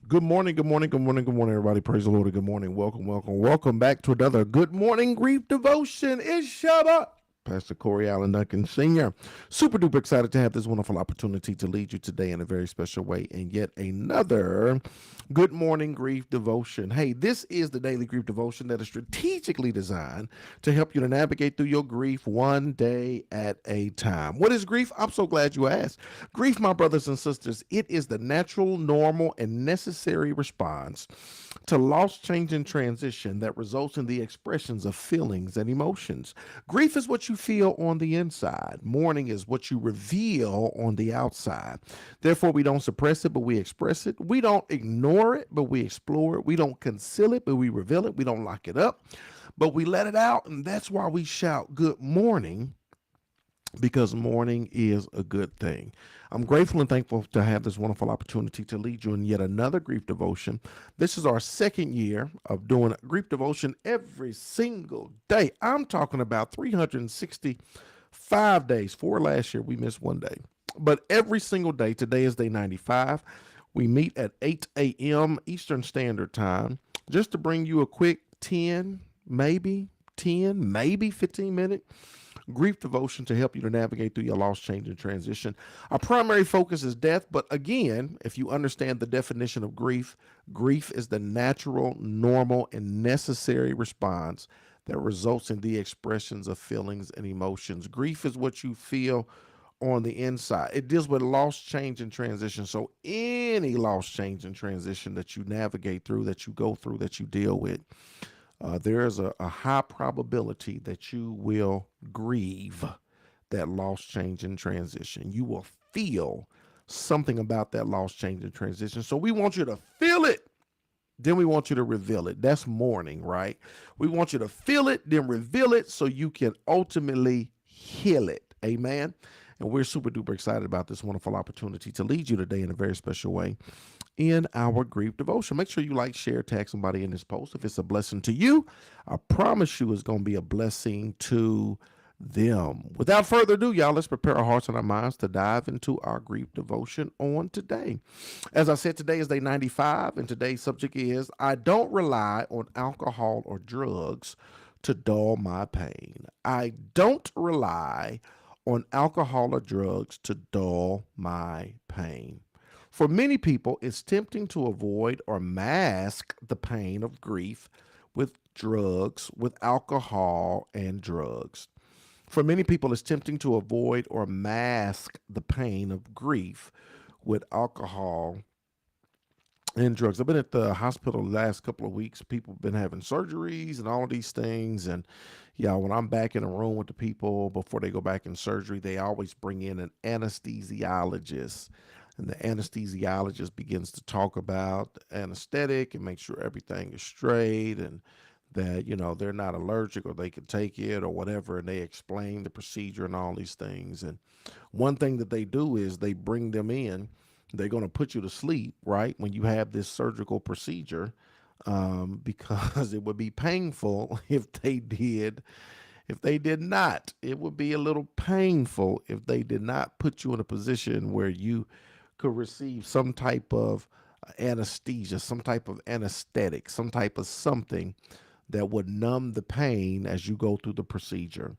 Good morning, good morning, good morning, good morning, everybody. Praise the Lord. And good morning. Welcome back to another Good Morning Grief Devotion. It's Shabbat. Pastor Corey Allen Duncan Sr. Super duper excited to have this wonderful opportunity to lead you today in a very special way in yet another Good Morning Grief Devotion. Hey, this is the daily grief devotion that is strategically designed to help you to navigate through your grief one day at a time. What is grief? I'm so glad you asked. Grief, my brothers and sisters, it is the natural, normal, and necessary response to loss, change, and transition that results in the expressions of feelings and emotions. Grief is what you feel on the inside. Mourning is what you reveal on the outside. Therefore, we don't suppress it, but we express it. We don't ignore it, but we explore it. We don't conceal it, but we reveal it. We don't lock it up, but we let it out. And that's why we shout good morning, because mourning is a good thing. I'm grateful and thankful to have this wonderful opportunity to lead you in yet another grief devotion. This is our second year of doing a grief devotion every single day. I'm talking about 365 days. For last year, we missed one day. But every single day, today is day 95. We meet at 8 a.m. Eastern Standard Time just to bring you a quick 10, maybe 15 minute grief devotion to help you to navigate through your loss, change, and transition. Our primary focus is death, but again, if you understand the definition of grief, grief is the natural, normal, and necessary response that results in the expressions of feelings and emotions. Grief is what you feel on the inside. It deals with loss, change, and transition. So any loss, change, and transition that you navigate through, that you go through, that you deal with, there is a high probability that you will grieve that loss, change, and transition. You will feel something about that loss, change, and transition. So we want you to feel it. Then we want you to reveal it. That's mourning, right? We want you to feel it, then reveal it so you can ultimately heal it. Amen. And we're super duper excited about this wonderful opportunity to lead you today in a very special way in our grief devotion. Make sure you like, share, tag somebody in this post. If it's a blessing to you, I promise you it's going to be a blessing to them. Without further ado, y'all, let's prepare our hearts and our minds to dive into our grief devotion on today. As I said, today is day 95, and today's subject is I don't rely on alcohol or drugs to dull my pain. I don't rely on alcohol or drugs to dull my pain. For many people, it's tempting to avoid or mask the pain of grief with drugs, with alcohol and drugs. For many people, it's tempting to avoid or mask the pain of grief with alcohol and drugs. I've been at the hospital the last couple of weeks. People have been having surgeries and all of these things. And yeah, when I'm back in a room with the people before they go back in surgery, they always bring in an anesthesiologist. And the anesthesiologist begins to talk about the anesthetic and make sure everything is straight and that, they're not allergic or they can take it or whatever. And they explain the procedure and all these things. And one thing that they do is they bring them in. They're going to put you to sleep, right, when you have this surgical procedure, because it would be painful if they did not. It would be a little painful if they did not put you in a position where you could receive some type of anesthesia, some type of anesthetic, some type of something that would numb the pain as you go through the procedure.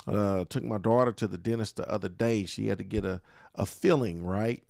Took my daughter to the dentist the other day. She had to get a filling, right?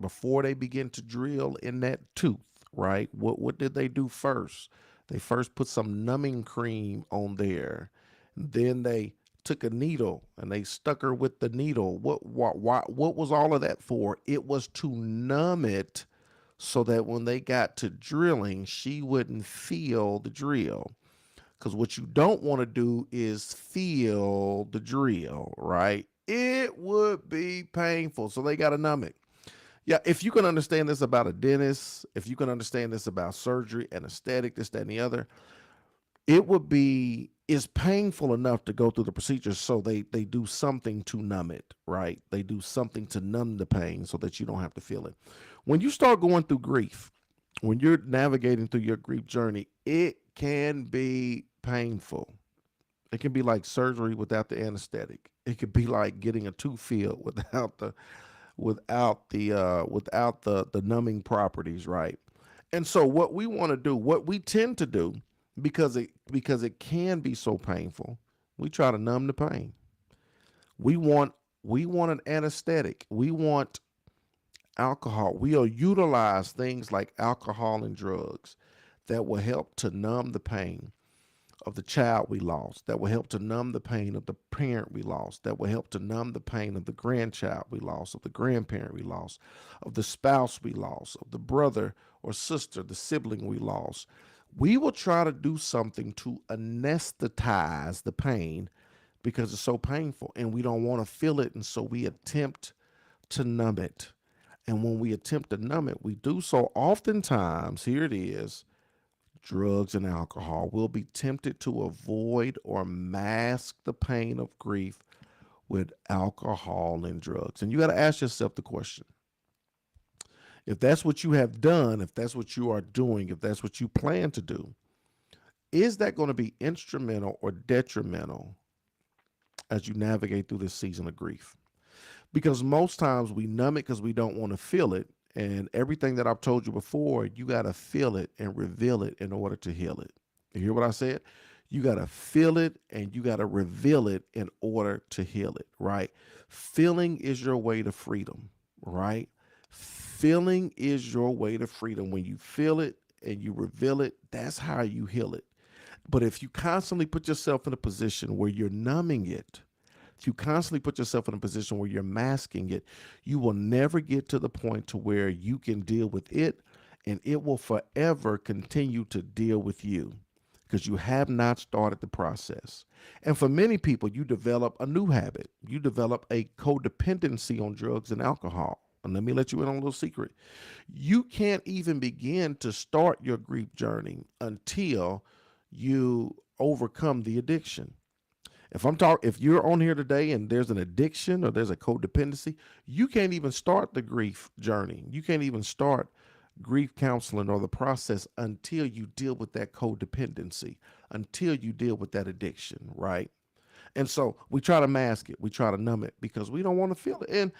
Before they begin to drill in that tooth, right? What did they do first? They first put some numbing cream on there. Then they took a needle and they stuck her with the needle. What was all of that for? It was to numb it so that when they got to drilling, she wouldn't feel the drill. Because what you don't want to do is feel the drill, right? It would be painful. So they got to numb it. Yeah, if you can understand this about a dentist, if you can understand this about surgery, anesthetic, this, that, and the other, it would be is painful enough to go through the procedure. So they do something to numb it, right? They do something to numb the pain so that you don't have to feel it. When you start going through grief, when you're navigating through your grief journey, it can be painful. It can be like surgery without the anesthetic. It could be like getting a tooth filled without the numbing properties, right? And so what we want to do, what we tend to do, because it can be so painful, we try to numb the pain. We want we want an anesthetic. We want alcohol. We'll utilize things like alcohol and drugs that will help to numb the pain of the child we lost, that will help to numb the pain of the parent we lost, that will help to numb the pain of the grandchild we lost, of the grandparent we lost, of the spouse we lost, of the brother or sister, the sibling we lost. We will try to do something to anesthetize the pain because it's so painful and we don't want to feel it. And so we attempt to numb it. And when we attempt to numb it, we do so oftentimes, here it is, drugs and alcohol. We'll be tempted to avoid or mask the pain of grief with alcohol and drugs. And you got to ask yourself the question, if that's what you have done, if that's what you are doing, if that's what you plan to do, is that going to be instrumental or detrimental as you navigate through this season of grief? Because most times we numb it because we don't want to feel it. And everything that I've told you before, you got to feel it and reveal it in order to heal it. You hear what I said? You got to feel it and you got to reveal it in order to heal it, right? Feeling is your way to freedom, right? Feeling is your way to freedom. When you feel it and you reveal it, that's how you heal it. But if you constantly put yourself in a position where you're numbing it, if you constantly put yourself in a position where you're masking it, you will never get to the point to where you can deal with it, and it will forever continue to deal with you because you have not started the process. And for many people, you develop a new habit. You develop a codependency on drugs and alcohol. And let me let you in on a little secret. You can't even begin to start your grief journey until you overcome the addiction. If you're on here today and there's an addiction or there's a codependency, you can't even start the grief journey. You can't even start grief counseling or the process until you deal with that codependency, until you deal with that addiction, right? And so we try to mask it, we try to numb it because we don't want to feel it.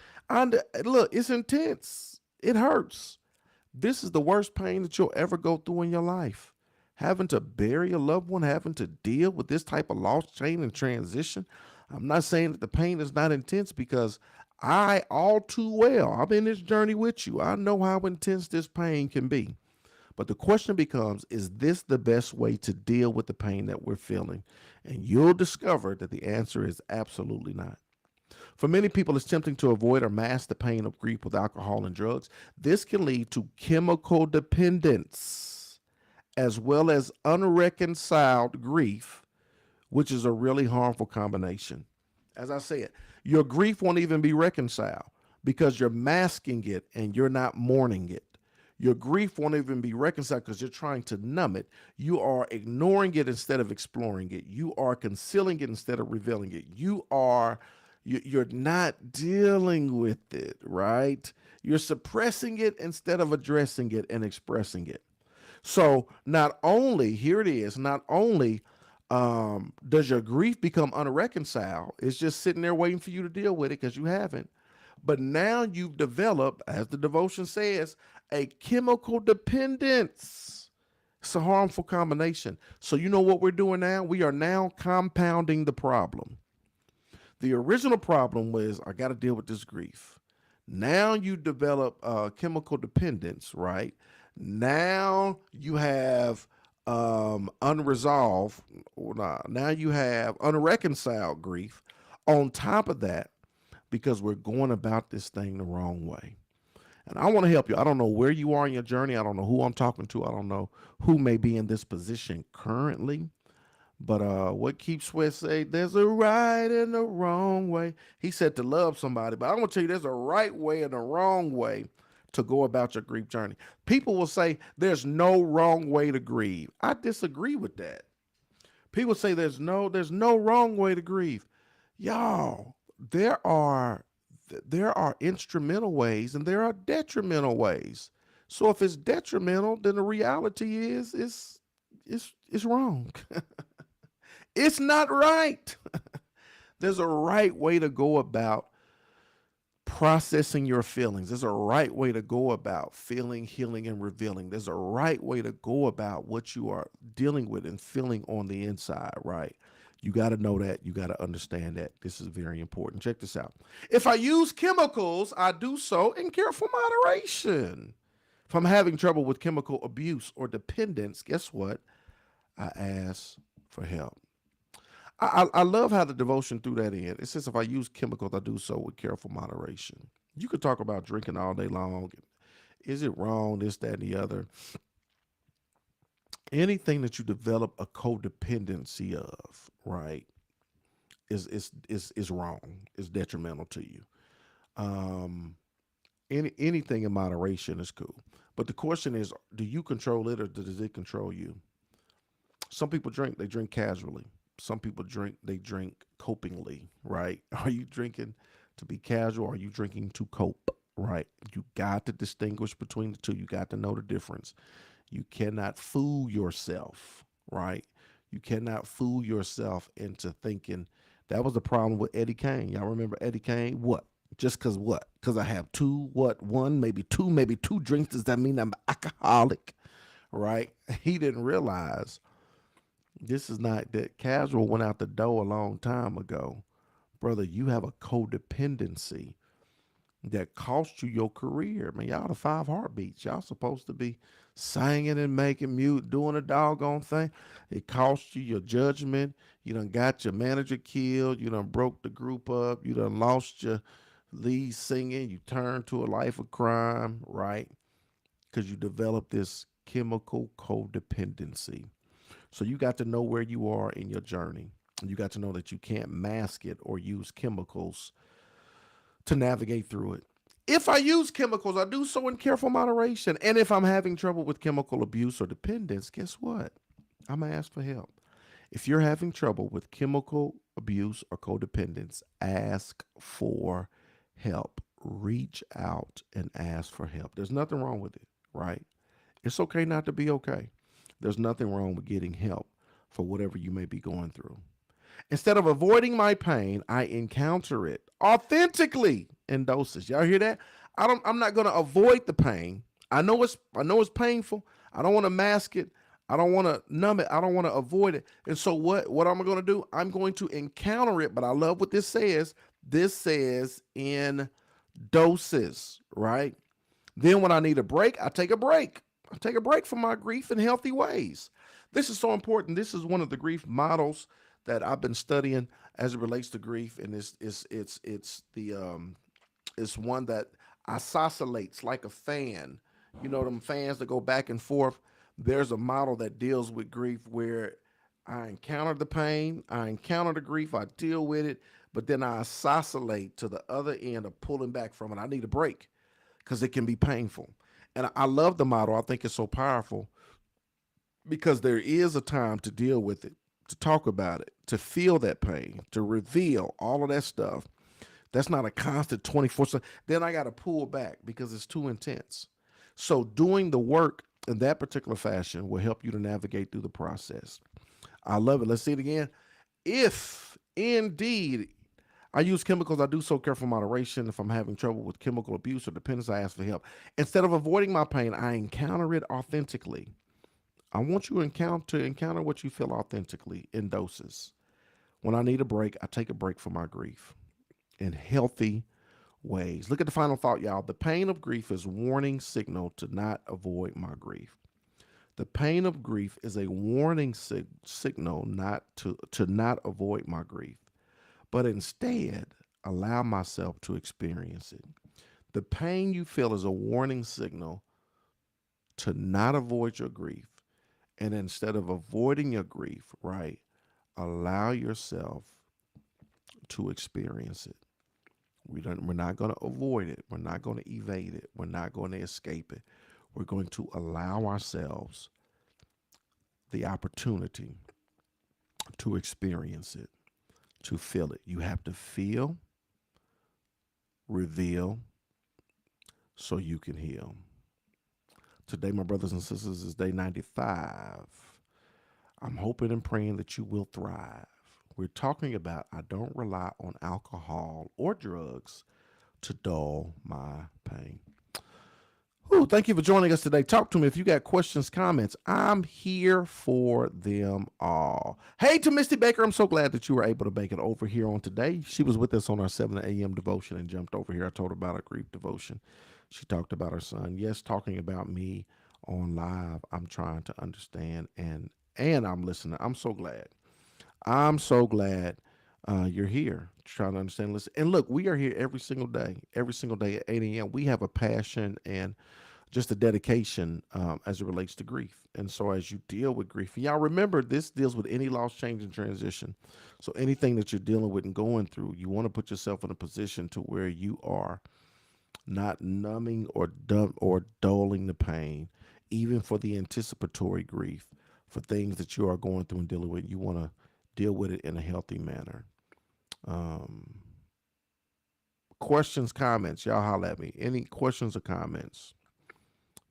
Look, it's intense. It hurts. This is the worst pain that you'll ever go through in your life. Having to bury a loved one, having to deal with this type of loss, change, and transition. I'm not saying that the pain is not intense because I, all too well, I'm in this journey with you. I know how intense this pain can be. But the question becomes, is this the best way to deal with the pain that we're feeling? And you'll discover that the answer is absolutely not. For many people, it's tempting to avoid or mask the pain of grief with alcohol and drugs. This can lead to chemical dependence as well as unreconciled grief, which is a really harmful combination. As I said, your grief won't even be reconciled because you're masking it and you're not mourning it. Your grief won't even be reconciled because you're trying to numb it. You are ignoring it instead of exploring it. You are concealing it instead of revealing it. You're not dealing with it, right? You're suppressing it instead of addressing it and expressing it. So not only, here it is, not only does your grief become unreconciled, it's just sitting there waiting for you to deal with it because you haven't. But now you've developed, as the devotion says, a chemical dependence. It's a harmful combination. So you know what we're doing now? We are now compounding the problem. The original problem was I got to deal with this grief. Now you develop chemical dependence, right? Now you have unresolved, or not, now you have unreconciled grief on top of that because we're going about this thing the wrong way. And I want to help you. I don't know where you are in your journey. I don't know who I'm talking to. I don't know who may be in this position currently. But what Keith Sweat say? There's a right and a wrong way. He said to love somebody, but I'm gonna tell you, there's a right way and a wrong way to go about your grief journey. People will say there's no wrong way to grieve. I disagree with that. People say there's no wrong way to grieve. Y'all, there are instrumental ways and there are detrimental ways. So if it's detrimental, then the reality is it's wrong. It's not right. There's a right way to go about Processing your feelings. There's a right way to go about feeling, healing, and revealing. There's a right way to go about what you are dealing with and feeling on the inside, right? You got to know that. You got to understand that. This is very important. Check this out. If I use chemicals, I do so in careful moderation. If I'm having trouble with chemical abuse or dependence, guess what? I ask for help. I love how the devotion threw that in. It says, if I use chemicals, I do so with careful moderation. You could talk about drinking all day long. Is it wrong? This, that, and the other. Anything that you develop a codependency of, right, is wrong. Is detrimental to you. Um, anything in moderation is cool. But the question is, do you control it or does it control you? Some people drink, they drink casually. Some people drink, they drink copingly, right? Are you drinking to be casual? Or are you drinking to cope, right? You got to distinguish between the two. You got to know the difference. You cannot fool yourself, right? You cannot fool yourself into thinking that was the problem with Eddie Kane. Y'all remember Eddie Kane? What? Just because what? Because I have two, what? One, maybe two drinks. Does that mean I'm an alcoholic? Right? He didn't realize this is not that casual went out the door a long time ago. Brother, you have a codependency that cost you your career. Man, y'all the five heartbeats. Y'all supposed to be singing and making mute, doing a doggone thing. It cost you your judgment. You done got your manager killed. You done broke the group up. You done lost your lead singing. You turned to a life of crime, right? Because you developed this chemical codependency. So you got to know where you are in your journey. You got to know that you can't mask it or use chemicals to navigate through it. If I use chemicals, I do so in careful moderation. And if I'm having trouble with chemical abuse or dependence, guess what? I'm going to ask for help. If you're having trouble with chemical abuse or codependence, ask for help. Reach out and ask for help. There's nothing wrong with it, right? It's okay not to be okay. There's nothing wrong with getting help for whatever you may be going through. Instead of avoiding my pain, I encounter it authentically in doses. Y'all hear that? I'm not going to avoid the pain. I know it's painful. I don't want to mask it. I don't want to numb it. I don't want to avoid it. And so what am I going to do? I'm going to encounter it, but I love what this says. This says in doses, right? Then when I need a break, I take a break. I take a break from my grief in healthy ways. This is so important. This is one of the grief models that I've been studying as it relates to grief, and it's one that oscillates like a fan. You know them fans that go back and forth. There's a model that deals with grief where I encounter the pain, I encounter the grief, I deal with it, but then I oscillate to the other end of pulling back from it. I need a break because it can be painful. And I love the model. I think it's so powerful because there is a time to deal with it, to talk about it, to feel that pain, to reveal all of that stuff. That's not a constant 24/7. Then I got to pull back because it's too intense. So doing the work in that particular fashion will help you to navigate through the process. I love it. Let's see it again. If indeed I use chemicals, I do so careful moderation. If I'm having trouble with chemical abuse or dependence, I ask for help. Instead of avoiding my pain, I encounter it authentically. I want you to encounter what you feel authentically in doses. When I need a break, I take a break from my grief in healthy ways. Look at the final thought, y'all. The pain of grief is warning signal to not avoid my grief. The pain of grief is a warning signal not to not avoid my grief, but instead allow myself to experience it. The pain you feel is a warning signal to not avoid your grief. And instead of avoiding your grief, right, allow yourself to experience it. We're not going to avoid it. We're not going to evade it. We're not going to escape it. We're going to allow ourselves the opportunity to experience it, to feel it. You have to feel, reveal, so you can heal. Today, my brothers and sisters, is day 95. I'm hoping and praying that you will thrive. We're talking about I don't rely on alcohol or drugs to dull my pain. Ooh, thank you for joining us today. Talk to me if you got questions, comments. I'm here for them all. Hey, to Misty Baker, I'm so glad that you were able to make it over here on today. She was with us on our 7 a.m. devotion and jumped over here. I told her about our grief devotion. She talked about her son. Yes, talking about me on live. I'm trying to understand and I'm listening. I'm so glad. I'm so glad you're here trying to understand. Listen, and look, we are here every single day at 8 a.m. We have a passion and just a dedication as it relates to grief. And so as you deal with grief, y'all remember this deals with any loss, change, and transition. So anything that you're dealing with and going through, you want to put yourself in a position to where you are not numbing or dulling the pain, even for the anticipatory grief, for things that you are going through and dealing with. You want to deal with it in a healthy manner. Um, Questions, comments, y'all holler at me. Any questions or comments?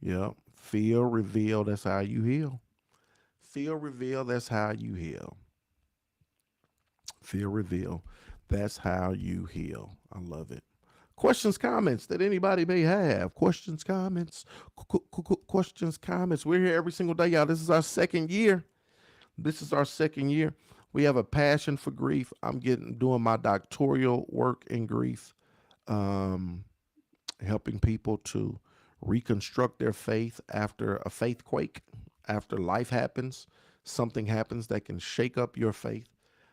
Yep. Feel, reveal, that's how you heal. Feel, reveal, that's how you heal. Feel, reveal, that's how you heal. I love it. Questions, comments that anybody may have. Questions, comments, questions, comments. We're here every single day, y'all. This is our second year. This is our second year. We have a passion for grief. I'm doing my doctoral work in grief, um, helping people to reconstruct their faith after a faith quake, after life happens, something happens that can shake up your faith.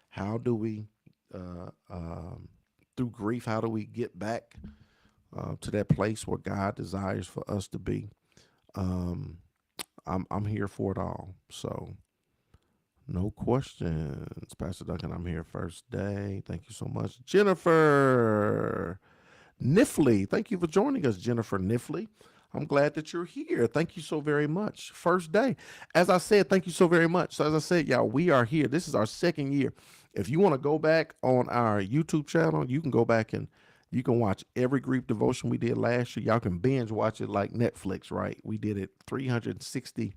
How do we, uh, um, through grief, how do we get back to that place where God desires for us to be? Um, I'm here for it all. So no questions, Pastor Duncan. I'm here first day. Thank you so much, Jennifer Nifley. Thank you for joining us, Jennifer Nifley. I'm glad that you're here. Thank you so very much. First day. As I said, thank you so very much. So as I said, y'all, we are here. This is our second year. If you want to go back on our YouTube channel, you can go back and you can watch every grief devotion we did last year. Y'all can binge watch it like Netflix, right? We did it 360.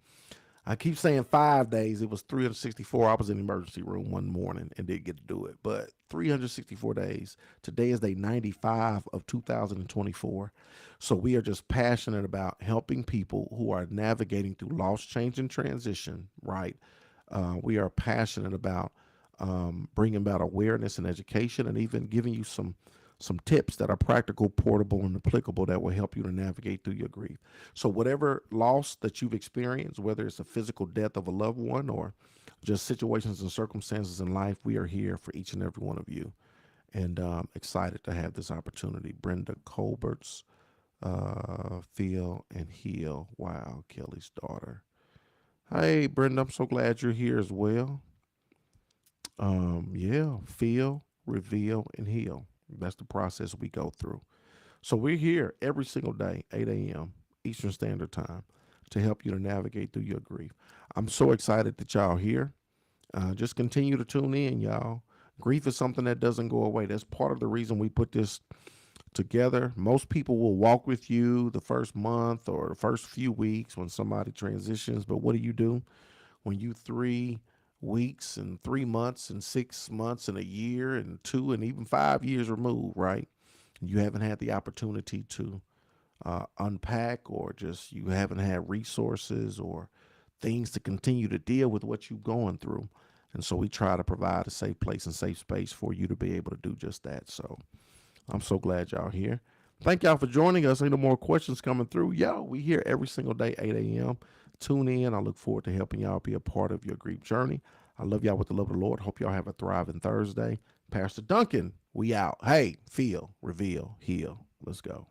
I keep saying 5 days. It was 364. I was in the emergency room one morning and didn't get to do it, but 364 days. Today is day 95 of 2024. So we are just passionate about helping people who are navigating through loss, change, and transition, right? We are passionate about bringing about awareness and education and even giving you some tips that are practical, portable, and applicable that will help you to navigate through your grief. So whatever loss that you've experienced, whether it's a physical death of a loved one or just situations and circumstances in life, we are here for each and every one of you. And excited to have this opportunity. Brenda Colbert's Feel and Heal. Wow, Kelly's daughter. Hey, Brenda, I'm so glad you're here as well. Yeah, feel, reveal, and heal. That's the process we go through. So we're here every single day, 8 a.m. Eastern Standard Time, to help you to navigate through your grief. I'm so excited that y'all here. Just continue to tune in, y'all. Grief is something that doesn't go away. That's part of the reason we put this together. Most people will walk with you the first month or the first few weeks when somebody transitions. But what do? When you 3 weeks and 3 months and 6 months and a year and 2 and even 5 years removed, right? You haven't had the opportunity to unpack, or just you haven't had resources or things to continue to deal with what you're going through. And so we try to provide a safe place and safe space for you to be able to do just that. So I'm so glad y'all here. Thank y'all for joining us. Ain't no more questions coming through. Y'all, we here every single day, 8 a.m. Tune in. I look forward to helping y'all be a part of your grief journey. I love y'all with the love of the Lord. Hope y'all have a thriving Thursday. Pastor Duncan, we out. Hey, feel, reveal, heal. Let's go.